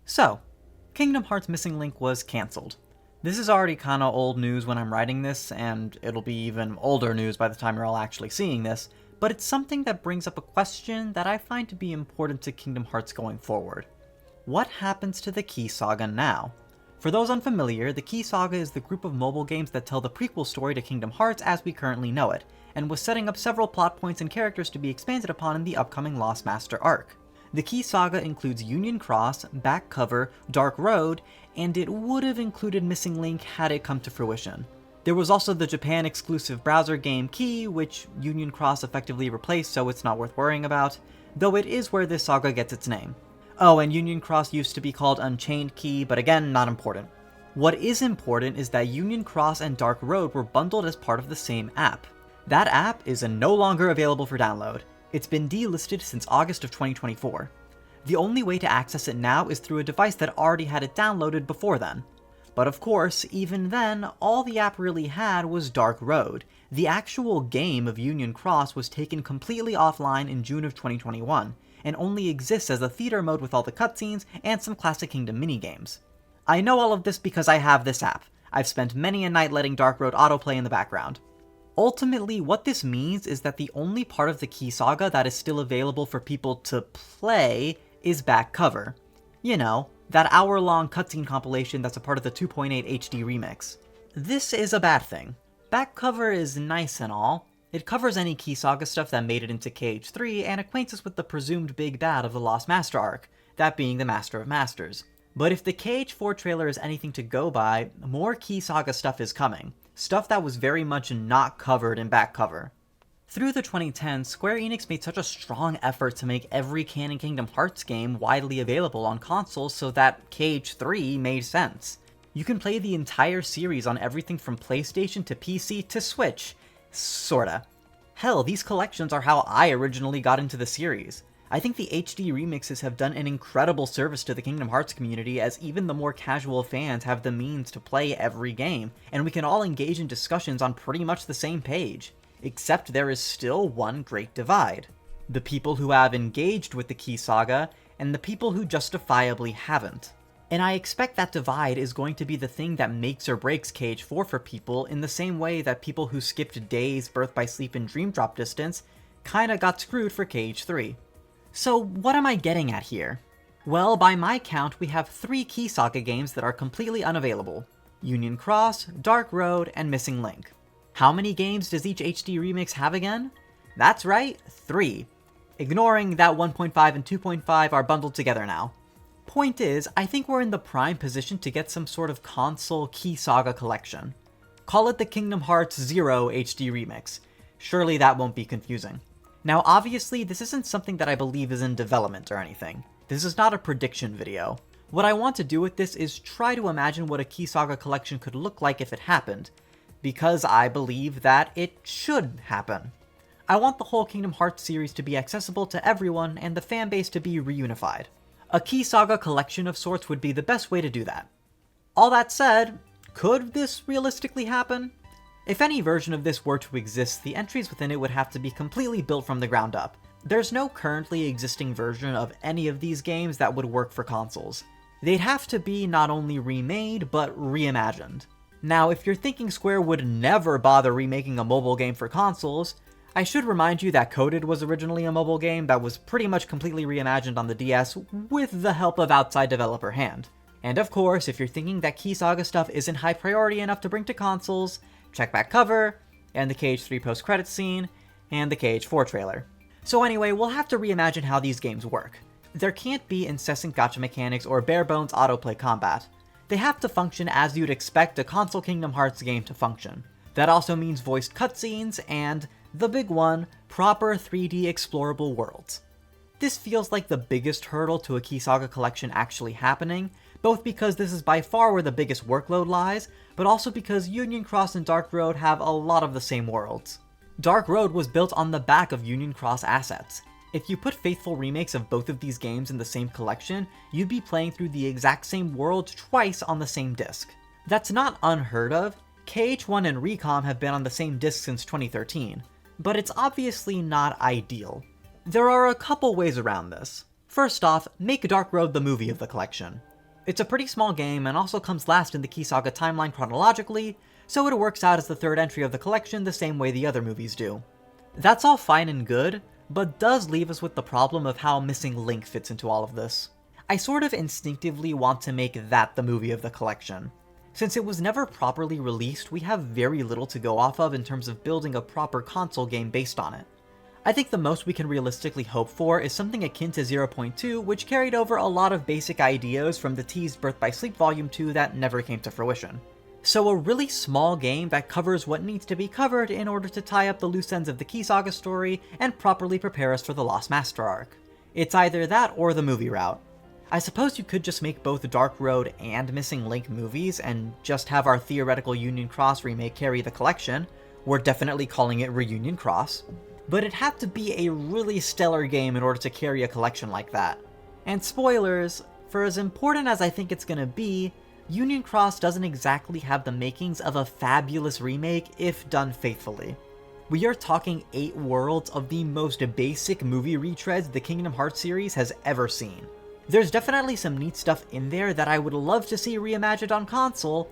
So, Kingdom Hearts Missing Link was cancelled. This is already kinda old news when I'm writing this, and it'll be even older news by the time you're all actually seeing this, but it's something that brings up a question that I find to be important to Kingdom Hearts going forward. What happens to the Chi Saga now? For those unfamiliar, the Chi Saga is the group of mobile games that tell the prequel story to Kingdom Hearts as we currently know it, and was setting up several plot points and characters to be expanded upon in the upcoming Lost Master arc. The Chi Saga includes Union Cross, Back Cover, Dark Road, and it would have included Missing Link had it come to fruition. There was also the Japan-exclusive browser game Key, which Union Cross effectively replaced, so it's not worth worrying about, though it is where this saga gets its name. Oh, and Union Cross used to be called Unchained Key, but again, not important. What is important is that Union Cross and Dark Road were bundled as part of the same app. That app is no longer available for download. It's been delisted since August of 2024. The only way to access it now is through a device that already had it downloaded before then. But of course, even then, all the app really had was Dark Road. The actual game of Union Cross was taken completely offline in June of 2021, and only exists as a theater mode with all the cutscenes and some Classic Kingdom minigames. I know all of this because I have this app. I've spent many a night letting Dark Road autoplay in the background. Ultimately, what this means is that the only part of the Chi Saga that is still available for people to play is Back Cover. You know, that hour-long cutscene compilation that's a part of the 2.8 HD remix. This is a bad thing. Back Cover is nice and all. It covers any Chi Saga stuff that made it into KH3 and acquaints us with the presumed big bad of the Lost Master arc, that being the Master of Masters. But if the KH4 trailer is anything to go by, more Chi Saga stuff is coming. Stuff that was very much not covered in Back Cover. Through the 2010s, Square Enix made such a strong effort to make every canon Kingdom Hearts game widely available on consoles so that KH3 made sense. You can play the entire series on everything from PlayStation to PC to Switch. Sorta. Hell, these collections are how I originally got into the series. I think the HD remixes have done an incredible service to the Kingdom Hearts community, as even the more casual fans have the means to play every game, and we can all engage in discussions on pretty much the same page. Except there is still one great divide. The people who have engaged with the Chi Saga, and the people who justifiably haven't. And I expect that divide is going to be the thing that makes or breaks KH4 for people, in the same way that people who skipped Days, Birth by Sleep, and Dream Drop Distance kinda got screwed for KH3. So what am I getting at here? Well, by my count, we have 3 Chi Saga games that are completely unavailable. Union Cross, Dark Road, and Missing Link. How many games does each HD remix have again? That's right, 3. Ignoring that 1.5 and 2.5 are bundled together now. Point is, I think we're in the prime position to get some sort of console Chi Saga collection. Call it the Kingdom Hearts 0 HD remix. Surely that won't be confusing. Now obviously, this isn't something that I believe is in development or anything. This is not a prediction video. What I want to do with this is try to imagine what a Chi Saga collection could look like if it happened, because I believe that it should happen. I want the whole Kingdom Hearts series to be accessible to everyone and the fanbase to be reunified. A Chi Saga collection of sorts would be the best way to do that. All that said, could this realistically happen? If any version of this were to exist, the entries within it would have to be completely built from the ground up. There's no currently existing version of any of these games that would work for consoles. They'd have to be not only remade, but reimagined. Now, if you're thinking Square would never bother remaking a mobile game for consoles, I should remind you that Coded was originally a mobile game that was pretty much completely reimagined on the DS with the help of outside developer Hand. And of course, if you're thinking that Chi Saga stuff isn't high priority enough to bring to consoles, check Back Cover, and the KH3 post-credits scene, and the KH4 trailer. So anyway, we'll have to reimagine how these games work. There can't be incessant gacha mechanics or bare-bones autoplay combat. They have to function as you'd expect a console Kingdom Hearts game to function. That also means voiced cutscenes and, the big one, proper 3D explorable worlds. This feels like the biggest hurdle to a Chi Saga collection actually happening, both because this is by far where the biggest workload lies, but also because Union Cross and Dark Road have a lot of the same worlds. Dark Road was built on the back of Union Cross assets. If you put faithful remakes of both of these games in the same collection, you'd be playing through the exact same world twice on the same disc. That's not unheard of. KH1 and Recom have been on the same disc since 2013, but it's obviously not ideal. There are a couple ways around this. First off, make Dark Road the movie of the collection. It's a pretty small game and also comes last in the Chi Saga timeline chronologically, so it works out as the third entry of the collection the same way the other movies do. That's all fine and good, but does leave us with the problem of how Missing Link fits into all of this. I sort of instinctively want to make that the movie of the collection. Since it was never properly released, we have very little to go off of in terms of building a proper console game based on it. I think the most we can realistically hope for is something akin to 0.2, which carried over a lot of basic ideas from the teased Birth by Sleep Volume 2 that never came to fruition. So a really small game that covers what needs to be covered in order to tie up the loose ends of the Chi Saga story and properly prepare us for the Lost Master arc. It's either that or the movie route. I suppose you could just make both Dark Road and Missing Link movies and just have our theoretical Union Cross remake carry the collection. We're definitely calling it Reunion Cross. But it'd have to be a really stellar game in order to carry a collection like that. And spoilers, for as important as I think it's gonna be, Union Cross doesn't exactly have the makings of a fabulous remake if done faithfully. We are talking 8 worlds of the most basic movie retreads the Kingdom Hearts series has ever seen. There's definitely some neat stuff in there that I would love to see reimagined on console,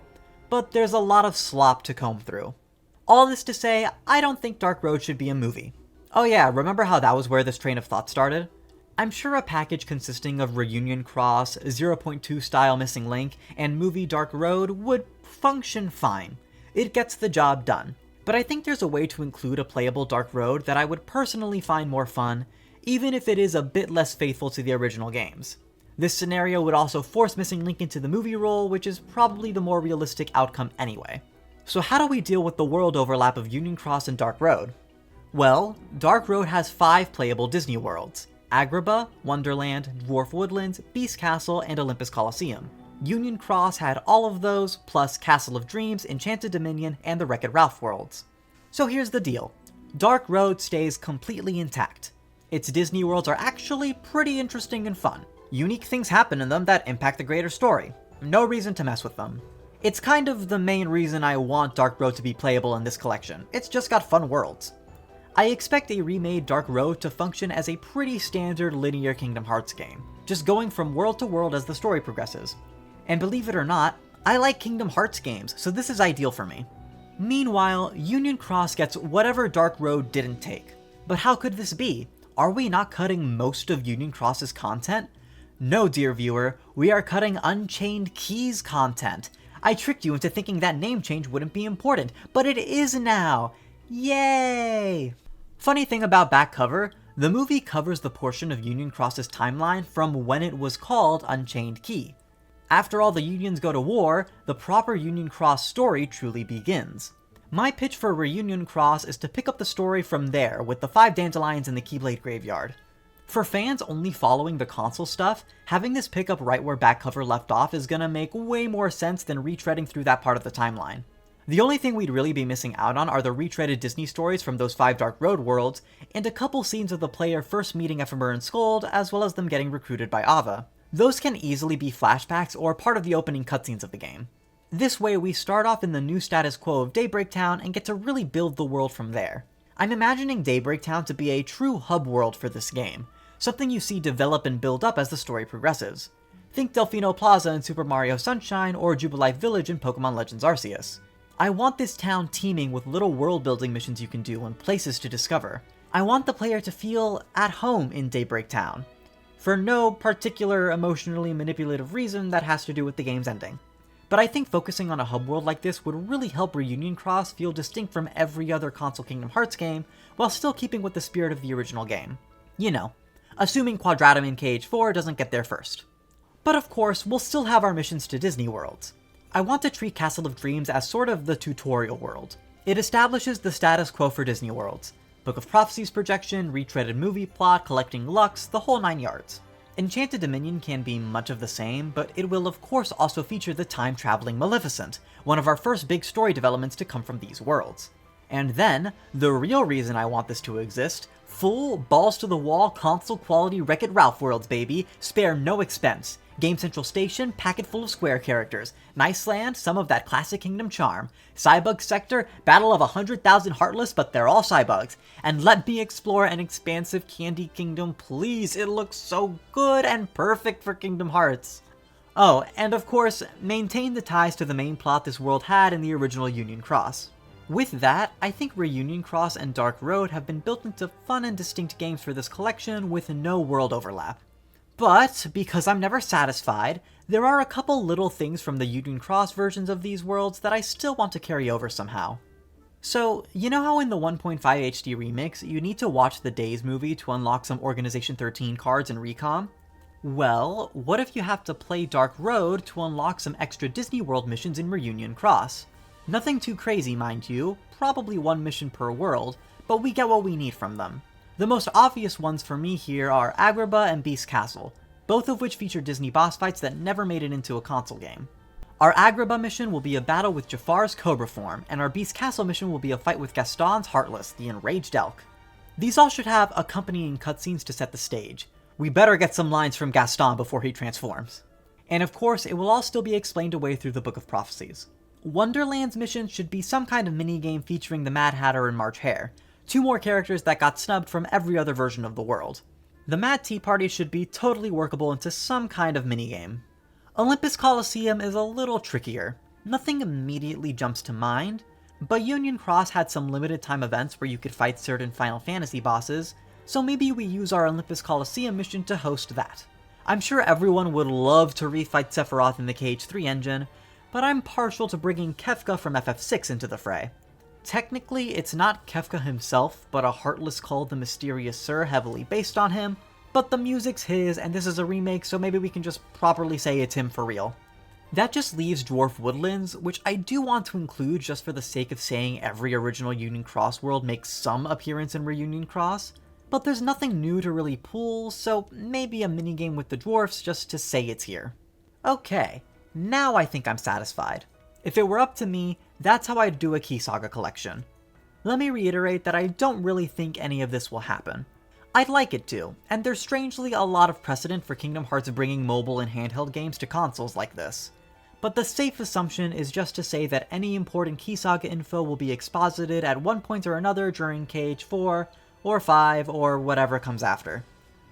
but there's a lot of slop to comb through. All this to say, I don't think Dark Road should be a movie. Oh yeah, remember how that was where this train of thought started? I'm sure a package consisting of Reunion Cross, 0.2 style Missing Link, and movie Dark Road would function fine. It gets the job done. But I think there's a way to include a playable Dark Road that I would personally find more fun, even if it is a bit less faithful to the original games. This scenario would also force Missing Link into the movie role, which is probably the more realistic outcome anyway. So how do we deal with the world overlap of Union Cross and Dark Road? Well, Dark Road has 5 playable Disney worlds: Agrabah, Wonderland, Dwarf Woodlands, Beast Castle, and Olympus Coliseum. Union Cross had all of those, plus Castle of Dreams, Enchanted Dominion, and the Wreck-It Ralph worlds. So here's the deal. Dark Road stays completely intact. Its Disney worlds are actually pretty interesting and fun. Unique things happen in them that impact the greater story. No reason to mess with them. It's kind of the main reason I want Dark Road to be playable in this collection. It's just got fun worlds. I expect a remade Dark Road to function as a pretty standard linear Kingdom Hearts game, just going from world to world as the story progresses. And believe it or not, I like Kingdom Hearts games, so this is ideal for me. Meanwhile, Union Cross gets whatever Dark Road didn't take. But how could this be? Are we not cutting most of Union Cross's content? No, dear viewer, we are cutting Unchained Keys content. I tricked you into thinking that name change wouldn't be important, but it is now! Yay! Funny thing about back cover, the movie covers the portion of Union Cross's timeline from when it was called Unchained Key. After all the Unions go to war, the proper Union Cross story truly begins. My pitch for Reunion Cross is to pick up the story from there, with the 5 dandelions in the Keyblade Graveyard. For fans only following the console stuff, having this pick up right where back cover left off is gonna make way more sense than retreading through that part of the timeline. The only thing we'd really be missing out on are the retreaded Disney stories from those 5 Dark Road worlds, and a couple scenes of the player first meeting Ephemer and Scold, as well as them getting recruited by Ava. Those can easily be flashbacks or part of the opening cutscenes of the game. This way we start off in the new status quo of Daybreak Town and get to really build the world from there. I'm imagining Daybreak Town to be a true hub world for this game, something you see develop and build up as the story progresses. Think Delfino Plaza in Super Mario Sunshine or Jubilife Village in Pokemon Legends Arceus. I want this town teeming with little world-building missions you can do and places to discover. I want the player to feel at home in Daybreak Town, for no particular emotionally manipulative reason that has to do with the game's ending. But I think focusing on a hub world like this would really help Reunion Cross feel distinct from every other console Kingdom Hearts game, while still keeping with the spirit of the original game. You know, assuming Quadratum in KH4 doesn't get there first. But of course, we'll still have our missions to Disney worlds. I want to treat Castle of Dreams as sort of the tutorial world. It establishes the status quo for Disney worlds. Book of Prophecies projection, retreaded movie plot, collecting Lux, the whole 9 yards. Enchanted Dominion can be much of the same, but it will of course also feature the time-traveling Maleficent, one of our first big story developments to come from these worlds. And then, the real reason I want this to exist, full, balls-to-the-wall, console-quality Wreck-It Ralph worlds, baby, spare no expense. Game Central Station, packet full of Square characters. Nice Land, some of that classic Kingdom charm. Cybug Sector, battle of 100,000 Heartless, but they're all Cybugs. And let me explore an expansive Candy Kingdom, please. It looks so good and perfect for Kingdom Hearts. Oh, and of course, maintain the ties to the main plot this world had in the original Union Cross. With that, I think Reunion Cross and Dark Road have been built into fun and distinct games for this collection with no world overlap. But, because I'm never satisfied, there are a couple little things from the Union Cross versions of these worlds that I still want to carry over somehow. So, you know how in the 1.5 HD remix, you need to watch the Days movie to unlock some Organization 13 cards in Recon? Well, what if you have to play Dark Road to unlock some extra Disney World missions in Reunion Cross? Nothing too crazy, mind you, probably one mission per world, but we get what we need from them. The most obvious ones for me here are Agrabah and Beast Castle, both of which feature Disney boss fights that never made it into a console game. Our Agrabah mission will be a battle with Jafar's Cobra form, and our Beast Castle mission will be a fight with Gaston's Heartless, the enraged elk. These all should have accompanying cutscenes to set the stage. We better get some lines from Gaston before he transforms. And of course, it will all still be explained away through the Book of Prophecies. Wonderland's mission should be some kind of minigame featuring the Mad Hatter and March Hare, two more characters that got snubbed from every other version of the world. The Mad Tea Party should be totally workable into some kind of minigame. Olympus Coliseum is a little trickier. Nothing immediately jumps to mind, but Union Cross had some limited time events where you could fight certain Final Fantasy bosses, so maybe we use our Olympus Coliseum mission to host that. I'm sure everyone would love to refight Sephiroth in the KH3 engine, but I'm partial to bringing Kefka from FF6 into the fray. Technically, it's not Kefka himself, but a Heartless called the Mysterious Sir heavily based on him, but the music's his, and this is a remake, so maybe we can just properly say it's him for real. That just leaves Dwarf Woodlands, which I do want to include just for the sake of saying every original Union Cross world makes some appearance in Reunion Cross, but there's nothing new to really pull, so maybe a minigame with the dwarfs just to say it's here. Okay, now I think I'm satisfied. If it were up to me, that's how I'd do a Chi Saga collection. Let me reiterate that I don't really think any of this will happen. I'd like it to, and there's strangely a lot of precedent for Kingdom Hearts bringing mobile and handheld games to consoles like this. But the safe assumption is just to say that any important Chi Saga info will be exposited at one point or another during KH4, or 5, or whatever comes after.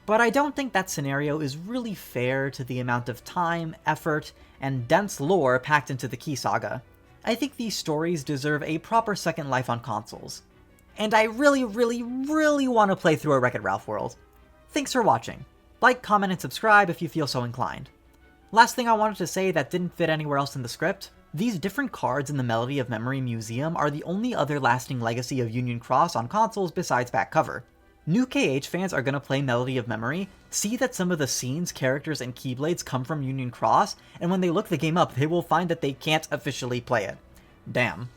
But I don't think that scenario is really fair to the amount of time, effort, and dense lore packed into the Chi Saga. I think these stories deserve a proper second life on consoles. And I really want to play through a Wreck-It Ralph world. Thanks for watching. Like, comment, and subscribe if you feel so inclined. Last thing I wanted to say that didn't fit anywhere else in the script, these different cards in the Melody of Memory Museum are the only other lasting legacy of Union Cross on consoles besides back cover. New KH fans are going to play Melody of Memory, see that some of the scenes, characters, and keyblades come from Union Cross, and when they look the game up, they will find that they can't officially play it. Damn.